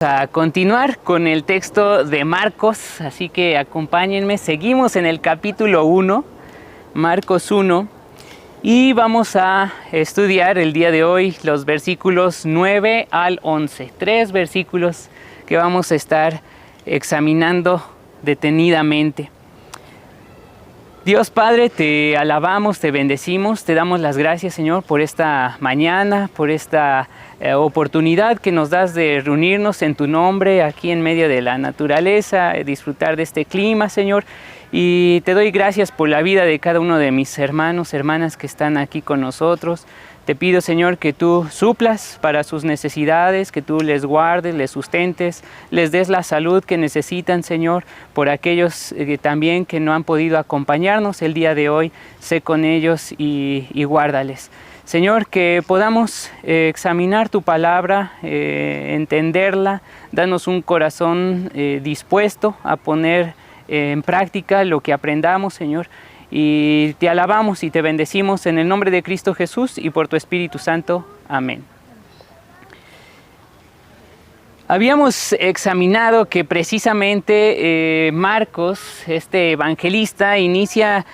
A continuar con el texto de Marcos, así que acompáñenme. Seguimos en el capítulo 1, Marcos 1, y vamos a estudiar el día de hoy los versículos 9 al 11. 3 versículos que vamos a estar examinando detenidamente. Dios Padre, te alabamos, te bendecimos, te damos las gracias, Señor, por esta mañana, por esta oportunidad que nos das de reunirnos en tu nombre aquí en medio de la naturaleza, disfrutar de este clima, Señor. Y te doy gracias por la vida de cada uno de mis hermanos, hermanas que están aquí con nosotros. Te pido, Señor, que tú suplas para sus necesidades, que tú les guardes, les sustentes, les des la salud que necesitan, Señor, por aquellos también que no han podido acompañarnos el día de hoy. Sé con ellos y guárdales. Señor, que podamos examinar tu palabra, entenderla, danos un corazón dispuesto a poner en práctica lo que aprendamos, Señor. Y te alabamos y te bendecimos en el nombre de Cristo Jesús y por tu Espíritu Santo. Amén. Habíamos examinado que precisamente Marcos, este evangelista, inicia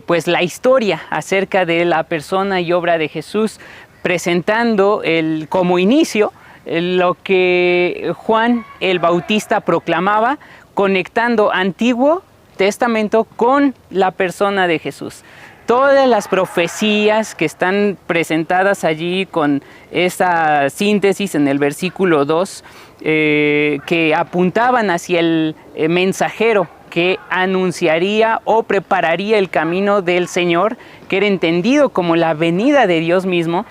pues la historia acerca de la persona y obra de Jesús, presentando como inicio lo que Juan el Bautista proclamaba, conectando Antiguo Testamento con la persona de Jesús. Todas las profecías que están presentadas allí con esa síntesis en el versículo 2 que apuntaban hacia el mensajero que anunciaría o prepararía el camino del Señor, que era entendido como la venida de Dios mismo,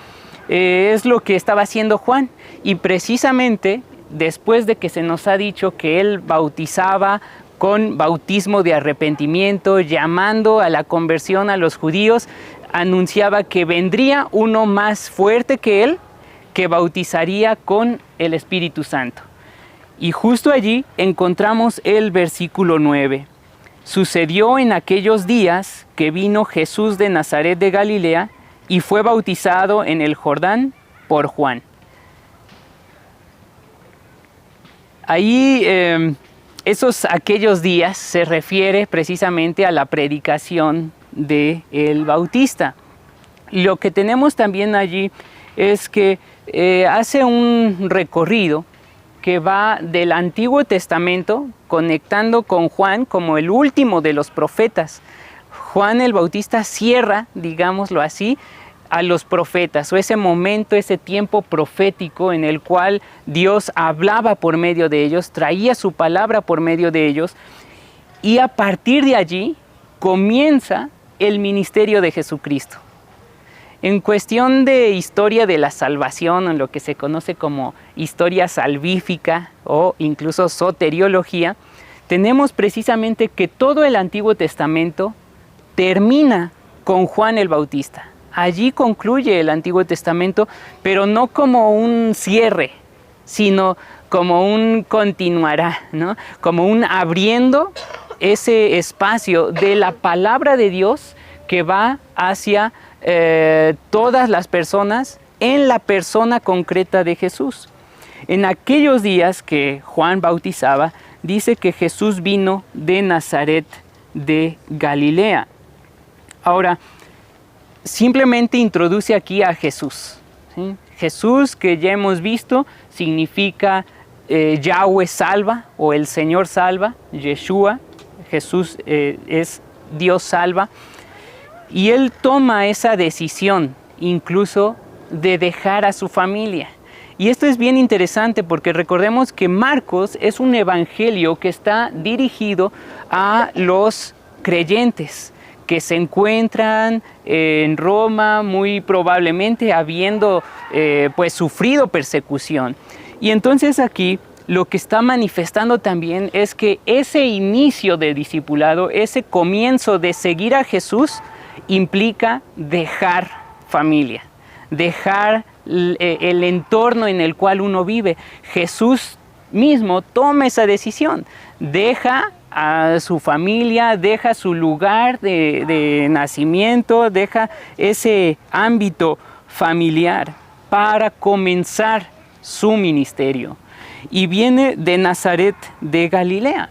es lo que estaba haciendo Juan. Y precisamente después de que se nos ha dicho que él bautizaba con bautismo de arrepentimiento, llamando a la conversión a los judíos, anunciaba que vendría uno más fuerte que él, que bautizaría con el Espíritu Santo. Y justo allí encontramos el versículo 9. Sucedió en aquellos días que vino Jesús de Nazaret de Galilea y fue bautizado en el Jordán por Juan. Ahí aquellos días se refiere precisamente a la predicación del Bautista. Lo que tenemos también allí es que hace un recorrido que va del Antiguo Testamento conectando con Juan como el último de los profetas. Juan el Bautista cierra, digámoslo así, a los profetas, o ese momento, ese tiempo profético en el cual Dios hablaba por medio de ellos, traía su palabra por medio de ellos, y a partir de allí comienza el ministerio de Jesucristo. En cuestión de historia de la salvación, en lo que se conoce como historia salvífica o incluso soteriología, tenemos precisamente que todo el Antiguo Testamento termina con Juan el Bautista. Allí concluye el Antiguo Testamento, pero no como un cierre, sino como un continuará, ¿no? Como un abriendo ese espacio de la palabra de Dios que va hacia todas las personas en la persona concreta de Jesús. En aquellos días que Juan bautizaba, dice que Jesús vino de Nazaret de Galilea. Ahora, simplemente introduce aquí a Jesús, ¿sí? Jesús, que ya hemos visto, significa Yahweh salva o el Señor salva, Yeshua, Jesús es Dios salva. Y él toma esa decisión incluso de dejar a su familia. Y esto es bien interesante porque recordemos que Marcos es un evangelio que está dirigido a los creyentes que se encuentran en Roma, muy probablemente habiendo pues sufrido persecución. Y entonces aquí lo que está manifestando también es que ese inicio de discipulado, ese comienzo de seguir a Jesús, implica dejar familia, dejar el entorno en el cual uno vive. Jesús mismo toma esa decisión, deja a su familia, deja su lugar de nacimiento, deja ese ámbito familiar para comenzar su ministerio. y viene de Nazaret de Galilea.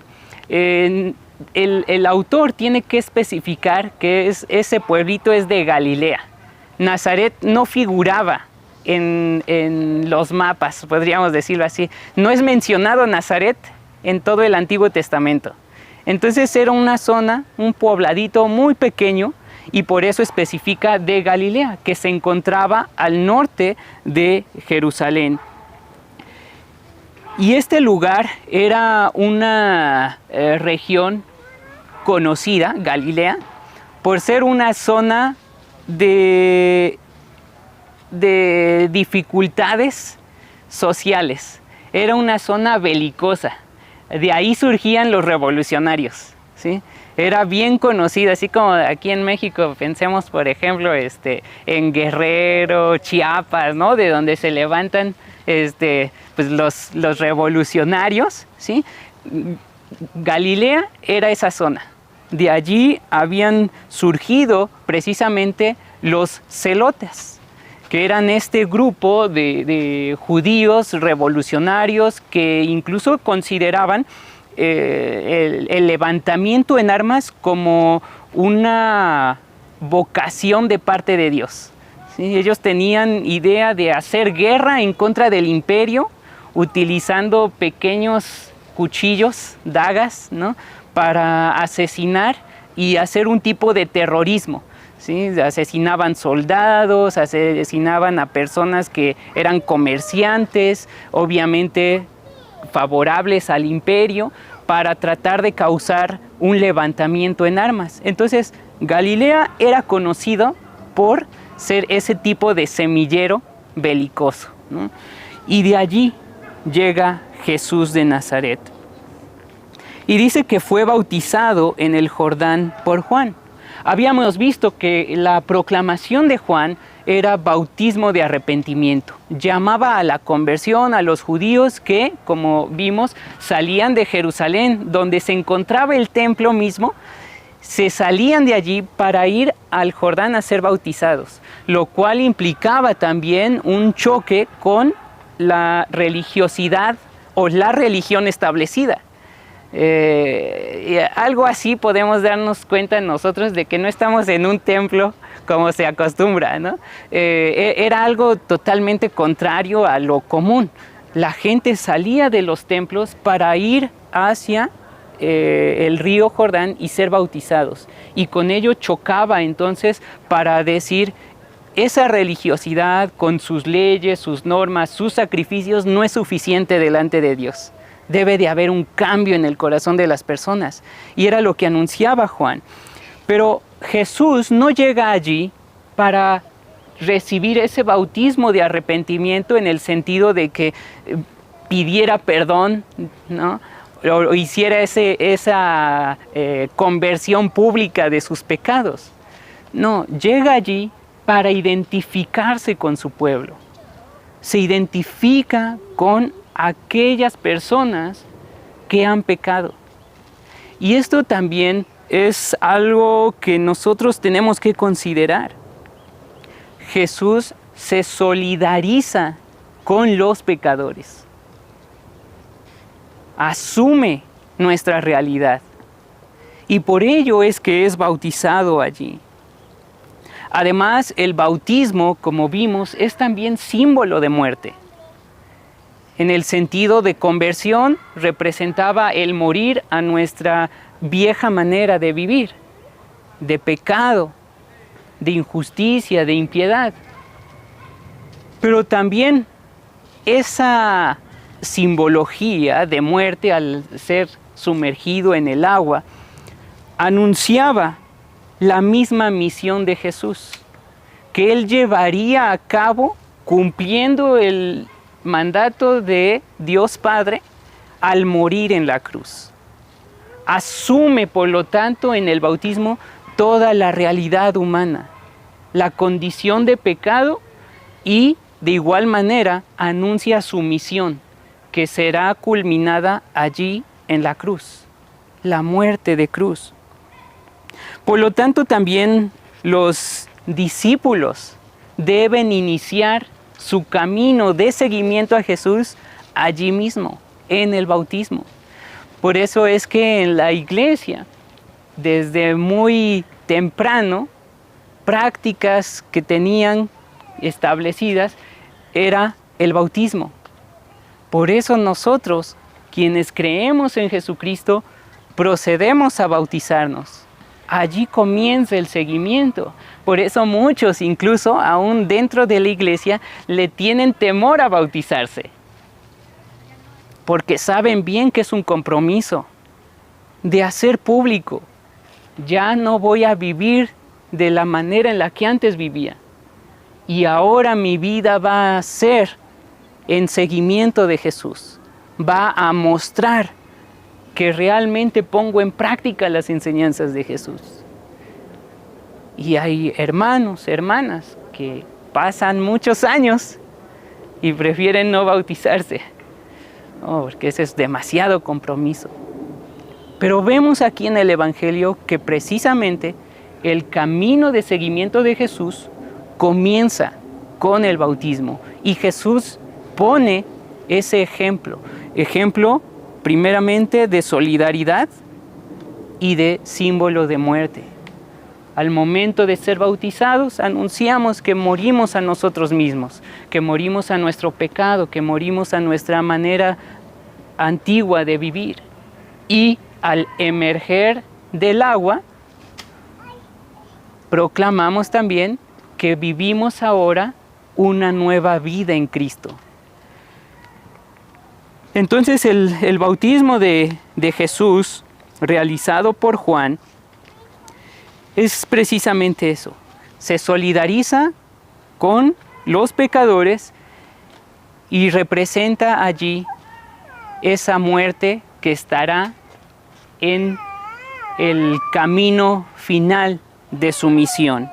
El autor tiene que especificar que ese pueblito es de Galilea. Nazaret no figuraba en los mapas, podríamos decirlo así. No es mencionado Nazaret en todo el Antiguo Testamento. Entonces era una zona, un pobladito muy pequeño, y por eso especifica de Galilea, que se encontraba al norte de Jerusalén. Y este lugar era una región conocida, Galilea, por ser una zona de dificultades sociales. Era una zona belicosa. De ahí surgían los revolucionarios, ¿sí? Era bien conocida, así como aquí en México, pensemos por ejemplo en Guerrero, Chiapas, ¿no? De donde se levantan pues los revolucionarios, ¿sí? Galilea era esa zona. De allí habían surgido precisamente los celotes, que eran este grupo de judíos revolucionarios que incluso consideraban el levantamiento en armas como una vocación de parte de Dios, ¿sí? Ellos tenían idea de hacer guerra en contra del imperio, utilizando pequeños cuchillos, dagas, ¿no? Para asesinar y hacer un tipo de terrorismo, ¿sí? Asesinaban soldados, asesinaban a personas que eran comerciantes, obviamente favorables al imperio, para tratar de causar un levantamiento en armas. Entonces, Galilea era conocido por ser ese tipo de semillero belicoso, ¿no? Y de allí llega Jesús de Nazaret. Y dice que fue bautizado en el Jordán por Juan. Habíamos visto que la proclamación de Juan era bautismo de arrepentimiento. Llamaba a la conversión a los judíos que, como vimos, salían de Jerusalén, donde se encontraba el templo mismo. Se salían de allí para ir al Jordán a ser bautizados, lo cual implicaba también un choque con la religiosidad o la religión establecida. Algo así podemos darnos cuenta nosotros de que no estamos en un templo como se acostumbra, ¿no? Era algo totalmente contrario a lo común. La gente salía de los templos para ir hacia el río Jordán y ser bautizados, y con ello chocaba entonces para decir: esa religiosidad con sus leyes, sus normas, sus sacrificios no es suficiente delante de Dios. Debe de haber un cambio en el corazón de las personas. Y era lo que anunciaba Juan. Pero Jesús no llega allí para recibir ese bautismo de arrepentimiento en el sentido de que pidiera perdón, ¿no? O hiciera esa conversión pública de sus pecados. No, llega allí para identificarse con su pueblo. Se identifica con aquellas personas que han pecado. Y esto también es algo que nosotros tenemos que considerar. Jesús se solidariza con los pecadores. Asume nuestra realidad. Y por ello es que es bautizado allí. Además, el bautismo, como vimos, es también símbolo de muerte. En el sentido de conversión, representaba el morir a nuestra vieja manera de vivir, de pecado, de injusticia, de impiedad. Pero también esa simbología de muerte al ser sumergido en el agua anunciaba la misma misión de Jesús, que Él llevaría a cabo cumpliendo el mandato de Dios Padre al morir en la cruz. Asume, por lo tanto, en el bautismo toda la realidad humana, la condición de pecado, y de igual manera anuncia su misión, que será culminada allí en la cruz, la muerte de cruz. Por lo tanto, también los discípulos deben iniciar su camino de seguimiento a Jesús allí mismo, en el bautismo. Por eso es que en la iglesia, desde muy temprano, prácticas que tenían establecidas era el bautismo. Por eso nosotros, quienes creemos en Jesucristo, procedemos a bautizarnos. Allí comienza el seguimiento. Por eso muchos, incluso aún dentro de la iglesia, le tienen temor a bautizarse. Porque saben bien que es un compromiso de hacer público. Ya no voy a vivir de la manera en la que antes vivía. Y ahora mi vida va a ser en seguimiento de Jesús. Va a mostrar que realmente pongo en práctica las enseñanzas de Jesús. Y hay hermanos, hermanas que pasan muchos años y prefieren no bautizarse. Porque ese es demasiado compromiso. Pero vemos aquí en el Evangelio que precisamente el camino de seguimiento de Jesús comienza con el bautismo. Y Jesús pone ese ejemplo. Ejemplo primeramente de solidaridad y de símbolo de muerte. Al momento de ser bautizados, anunciamos que morimos a nosotros mismos, que morimos a nuestro pecado, que morimos a nuestra manera antigua de vivir. Y al emerger del agua, proclamamos también que vivimos ahora una nueva vida en Cristo. Entonces el bautismo de Jesús, realizado por Juan, es precisamente eso. Se solidariza con los pecadores y representa allí esa muerte que estará en el camino final de su misión.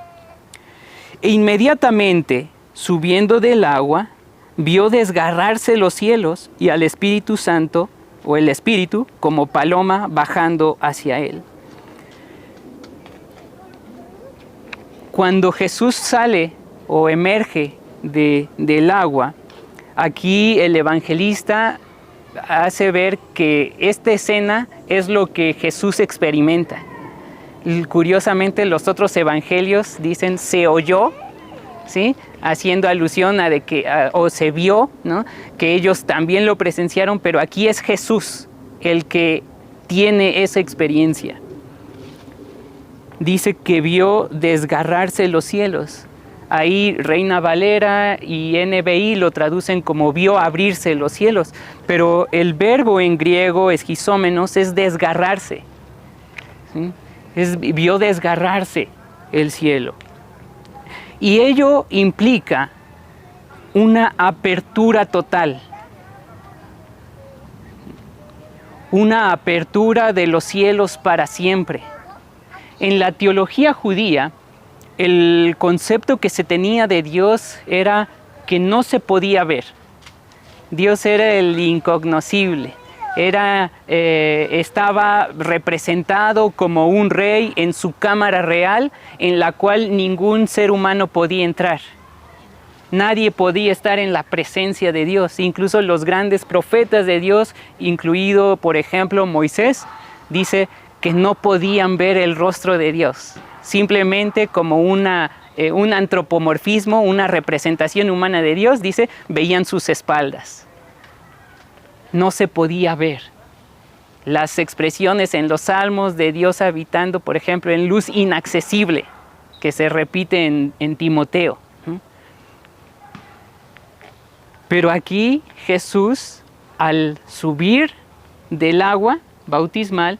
E inmediatamente, subiendo del agua, vio desgarrarse los cielos y al Espíritu Santo, o el Espíritu, como paloma bajando hacia él. Cuando Jesús sale o emerge del agua, aquí el evangelista hace ver que esta escena es lo que Jesús experimenta. Curiosamente, los otros evangelios dicen se oyó, ¿sí? Haciendo alusión a de que o se vio, ¿no? Que ellos también lo presenciaron, pero aquí es Jesús el que tiene esa experiencia. Dice que vio desgarrarse los cielos. Ahí Reina Valera y NBI lo traducen como vio abrirse los cielos, pero el verbo en griego esquizómenos es desgarrarse, ¿sí? Vio desgarrarse el cielo. Y ello implica una apertura total, una apertura de los cielos para siempre. En la teología judía, el concepto que se tenía de Dios era que no se podía ver. Dios era el incognoscible, estaba representado como un rey en su cámara real en la cual ningún ser humano podía entrar. Nadie podía estar en la presencia de Dios, incluso los grandes profetas de Dios, incluido por ejemplo Moisés, dice que no podían ver el rostro de Dios, simplemente como un antropomorfismo, una representación humana de Dios, dice, veían sus espaldas. No se podía ver. Las expresiones en los salmos de Dios habitando, por ejemplo, en luz inaccesible, que se repite en Timoteo. Pero aquí Jesús, al subir del agua bautismal,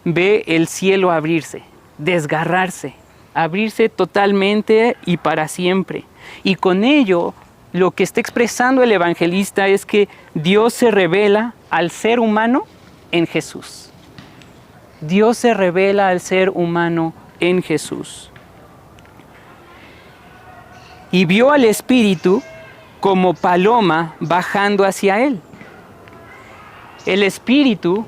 ve el cielo abrirse, desgarrarse, abrirse totalmente y para siempre. Y con ello, lo que está expresando el evangelista es que Dios se revela al ser humano en Jesús. Dios se revela al ser humano en Jesús. Y vio al Espíritu como paloma bajando hacia él. El Espíritu,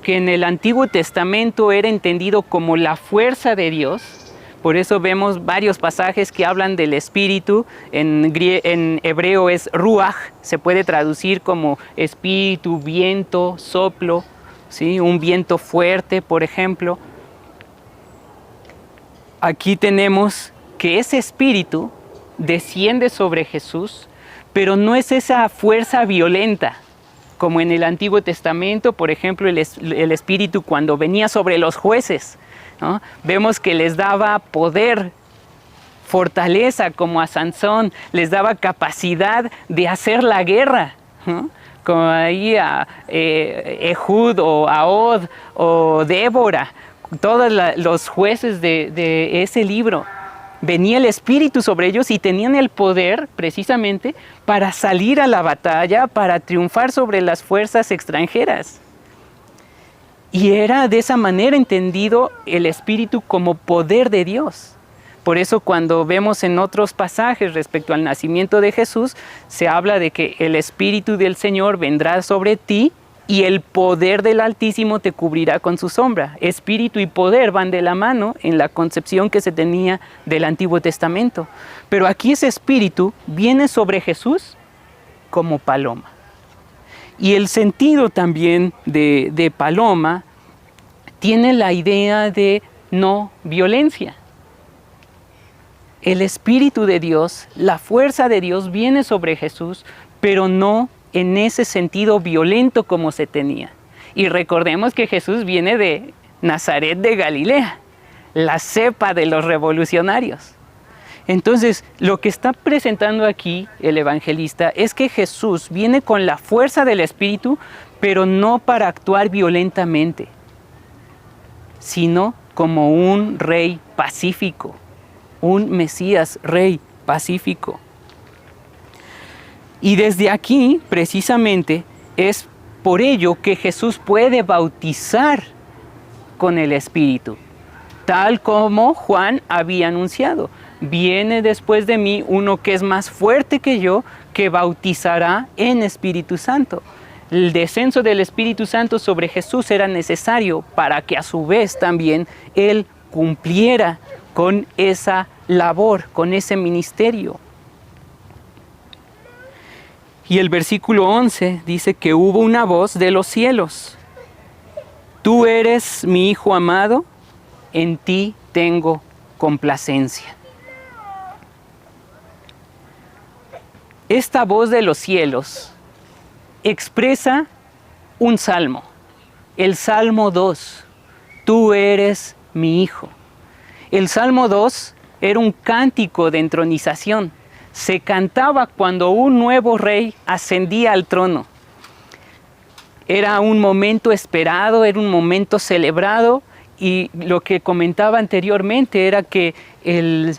que en el Antiguo Testamento era entendido como la fuerza de Dios, Por eso vemos varios pasajes que hablan del espíritu. En hebreo es ruach, se puede traducir como espíritu, viento, soplo, ¿sí? Un viento fuerte, por ejemplo. Aquí tenemos que ese espíritu desciende sobre Jesús, pero no es esa fuerza violenta, como en el Antiguo Testamento, por ejemplo, el espíritu cuando venía sobre los jueces, ¿no? Vemos que les daba poder, fortaleza, como a Sansón, les daba capacidad de hacer la guerra, ¿no? Como ahí a Ehud o Ahod o Débora, todos los jueces de ese libro. Venía el espíritu sobre ellos y tenían el poder precisamente para salir a la batalla, para triunfar sobre las fuerzas extranjeras. Y era de esa manera entendido el espíritu como poder de Dios. Por eso cuando vemos en otros pasajes respecto al nacimiento de Jesús, se habla de que el espíritu del Señor vendrá sobre ti y el poder del Altísimo te cubrirá con su sombra. Espíritu y poder van de la mano en la concepción que se tenía del Antiguo Testamento. Pero aquí ese espíritu viene sobre Jesús como paloma. Y el sentido también de paloma tiene la idea de no violencia. El Espíritu de Dios, la fuerza de Dios viene sobre Jesús, pero no en ese sentido violento como se tenía. Y recordemos que Jesús viene de Nazaret de Galilea, la cepa de los revolucionarios. Entonces, lo que está presentando aquí el evangelista es que Jesús viene con la fuerza del Espíritu, pero no para actuar violentamente, sino como un rey pacífico, un Mesías rey pacífico. Y desde aquí, precisamente, es por ello que Jesús puede bautizar con el Espíritu, tal como Juan había anunciado. Viene después de mí uno que es más fuerte que yo, que bautizará en Espíritu Santo. El descenso del Espíritu Santo sobre Jesús era necesario para que a su vez también Él cumpliera con esa labor, con ese ministerio. Y el versículo 11 dice que hubo una voz de los cielos. Tú eres mi Hijo amado, en ti tengo complacencia. Esta voz de los cielos expresa un salmo, el Salmo 2. Tú eres mi Hijo. El Salmo 2 era un cántico de entronización. Se cantaba cuando un nuevo rey ascendía al trono. Era un momento esperado, era un momento celebrado, y lo que comentaba anteriormente era que el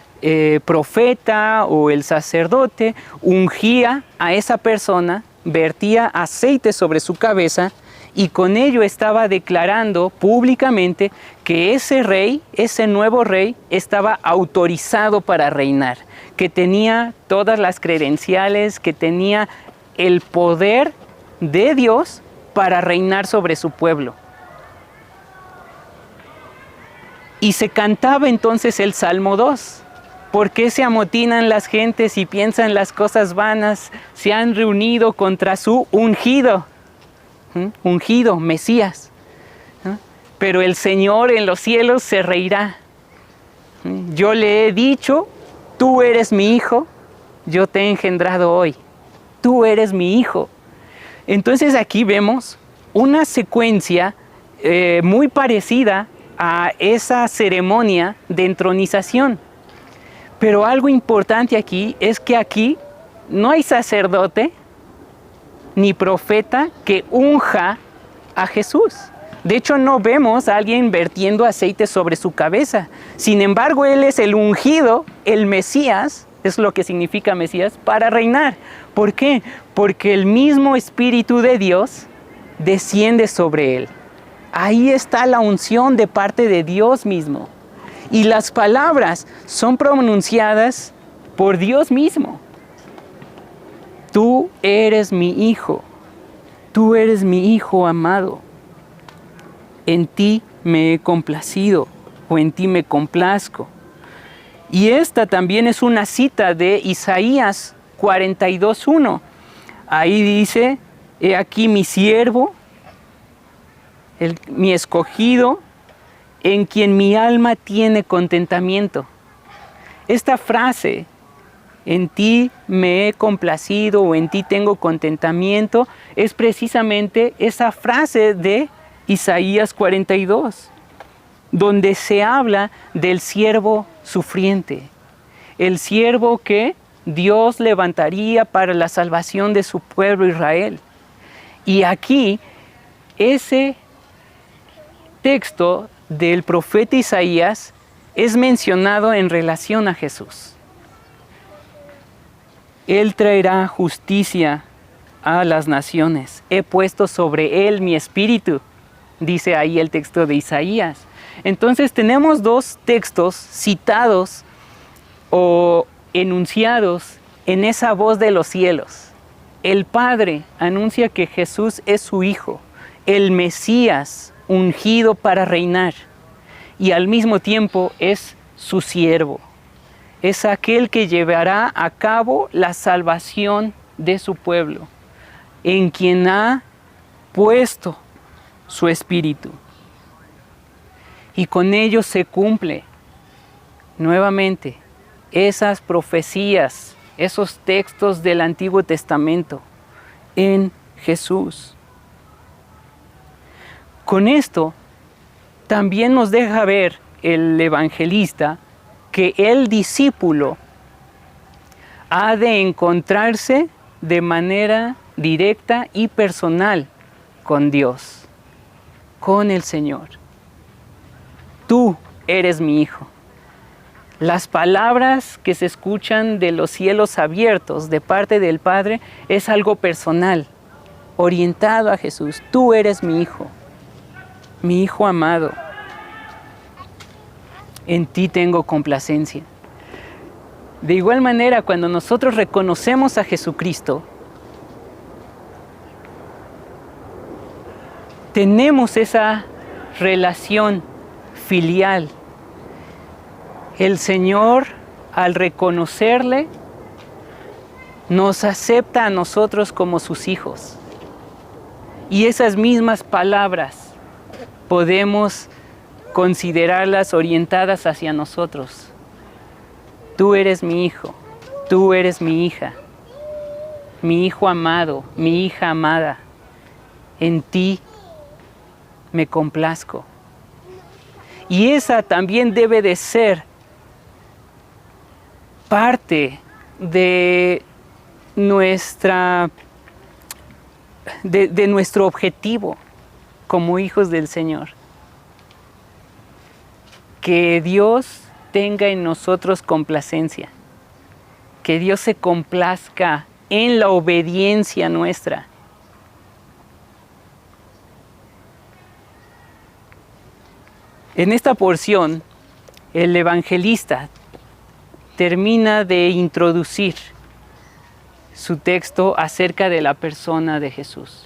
profeta o el sacerdote ungía a esa persona, vertía aceite sobre su cabeza y con ello estaba declarando públicamente que ese rey, ese nuevo rey, estaba autorizado para reinar, que tenía todas las credenciales, que tenía el poder de Dios para reinar sobre su pueblo. Y se cantaba entonces el Salmo 2. ¿Por qué se amotinan las gentes y piensan las cosas vanas? Se han reunido contra su ungido. Ungido, Mesías. Pero el Señor en los cielos se reirá. Yo le he dicho, tú eres mi hijo, yo te he engendrado hoy. Tú eres mi hijo. Entonces aquí vemos una secuencia muy parecida a esa ceremonia de entronización. Pero algo importante aquí es que aquí no hay sacerdote ni profeta que unja a Jesús. De hecho, no vemos a alguien vertiendo aceite sobre su cabeza. Sin embargo, Él es el ungido, el Mesías, es lo que significa Mesías, para reinar. ¿Por qué? Porque el mismo Espíritu de Dios desciende sobre Él. Ahí está la unción de parte de Dios mismo. Y las palabras son pronunciadas por Dios mismo. Tú eres mi hijo. Tú eres mi hijo amado. En ti me he complacido o en ti me complazco. Y esta también es una cita de Isaías 42:1. Ahí dice, he aquí mi siervo, mi escogido, en quien mi alma tiene contentamiento. Esta frase, en ti me he complacido o en ti tengo contentamiento, es precisamente esa frase de Isaías 42, donde se habla del siervo sufriente, el siervo que Dios levantaría para la salvación de su pueblo Israel. Y aquí, ese texto del profeta Isaías es mencionado en relación a Jesús. Él traerá justicia a las naciones. He puesto sobre él mi espíritu, dice ahí el texto de Isaías. Entonces tenemos dos textos citados o enunciados en esa voz de los cielos. El Padre anuncia que Jesús es su Hijo, el Mesías ungido para reinar, y al mismo tiempo es su siervo. Es aquel que llevará a cabo la salvación de su pueblo, en quien ha puesto su espíritu. Y con ello se cumple nuevamente esas profecías, esos textos del Antiguo Testamento en Jesús. Con esto también nos deja ver el evangelista que el discípulo ha de encontrarse de manera directa y personal con Dios, con el Señor. Tú eres mi Hijo. Las palabras que se escuchan de los cielos abiertos de parte del Padre es algo personal, orientado a Jesús. Tú eres mi Hijo amado. En ti tengo complacencia. De igual manera, cuando nosotros reconocemos a Jesucristo, tenemos esa relación filial. El Señor, al reconocerle, nos acepta a nosotros como sus hijos. Y esas mismas palabras podemos considerarlas orientadas hacia nosotros. Tú eres mi hijo, tú eres mi hija, mi hijo amado, mi hija amada. En ti me complazco. Y esa también debe de ser parte de nuestro objetivo como hijos del Señor. Que Dios tenga en nosotros complacencia, que Dios se complazca en la obediencia nuestra. En esta porción, el evangelista termina de introducir su texto acerca de la persona de Jesús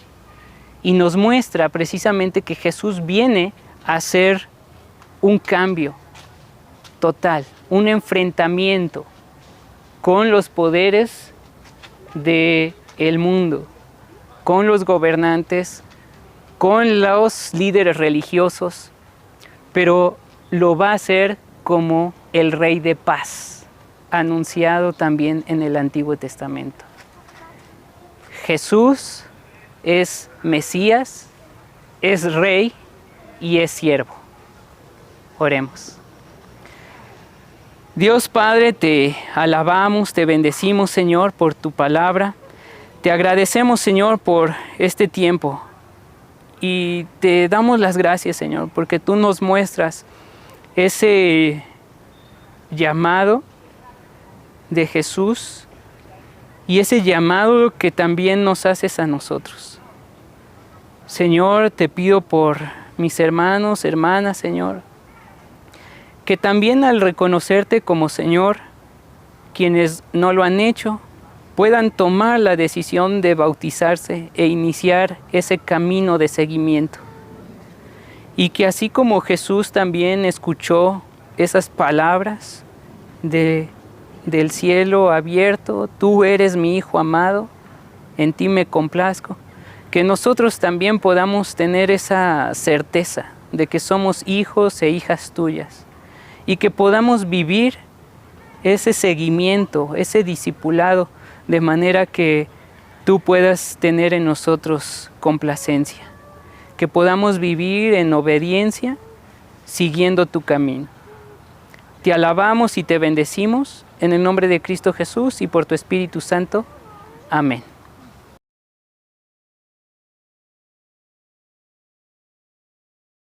y nos muestra precisamente que Jesús viene a hacer un cambio total, un enfrentamiento con los poderes del mundo, con los gobernantes, con los líderes religiosos, pero lo va a hacer como el Rey de paz, anunciado también en el Antiguo Testamento. Jesús es Mesías, es Rey y es siervo. Oremos. Dios Padre, te alabamos, te bendecimos, Señor, por tu palabra. Te agradecemos, Señor, por este tiempo. Y te damos las gracias, Señor, porque tú nos muestras ese llamado de Jesús y ese llamado que también nos haces a nosotros. Señor, te pido por mis hermanos, hermanas, Señor, que también al reconocerte como Señor, quienes no lo han hecho, puedan tomar la decisión de bautizarse e iniciar ese camino de seguimiento. Y que así como Jesús también escuchó esas palabras del cielo abierto, tú eres mi Hijo amado, en ti me complazco, que nosotros también podamos tener esa certeza de que somos hijos e hijas tuyas y que podamos vivir ese seguimiento, ese discipulado, de manera que tú puedas tener en nosotros complacencia, que podamos vivir en obediencia, siguiendo tu camino. Te alabamos y te bendecimos en el nombre de Cristo Jesús y por tu Espíritu Santo. Amén.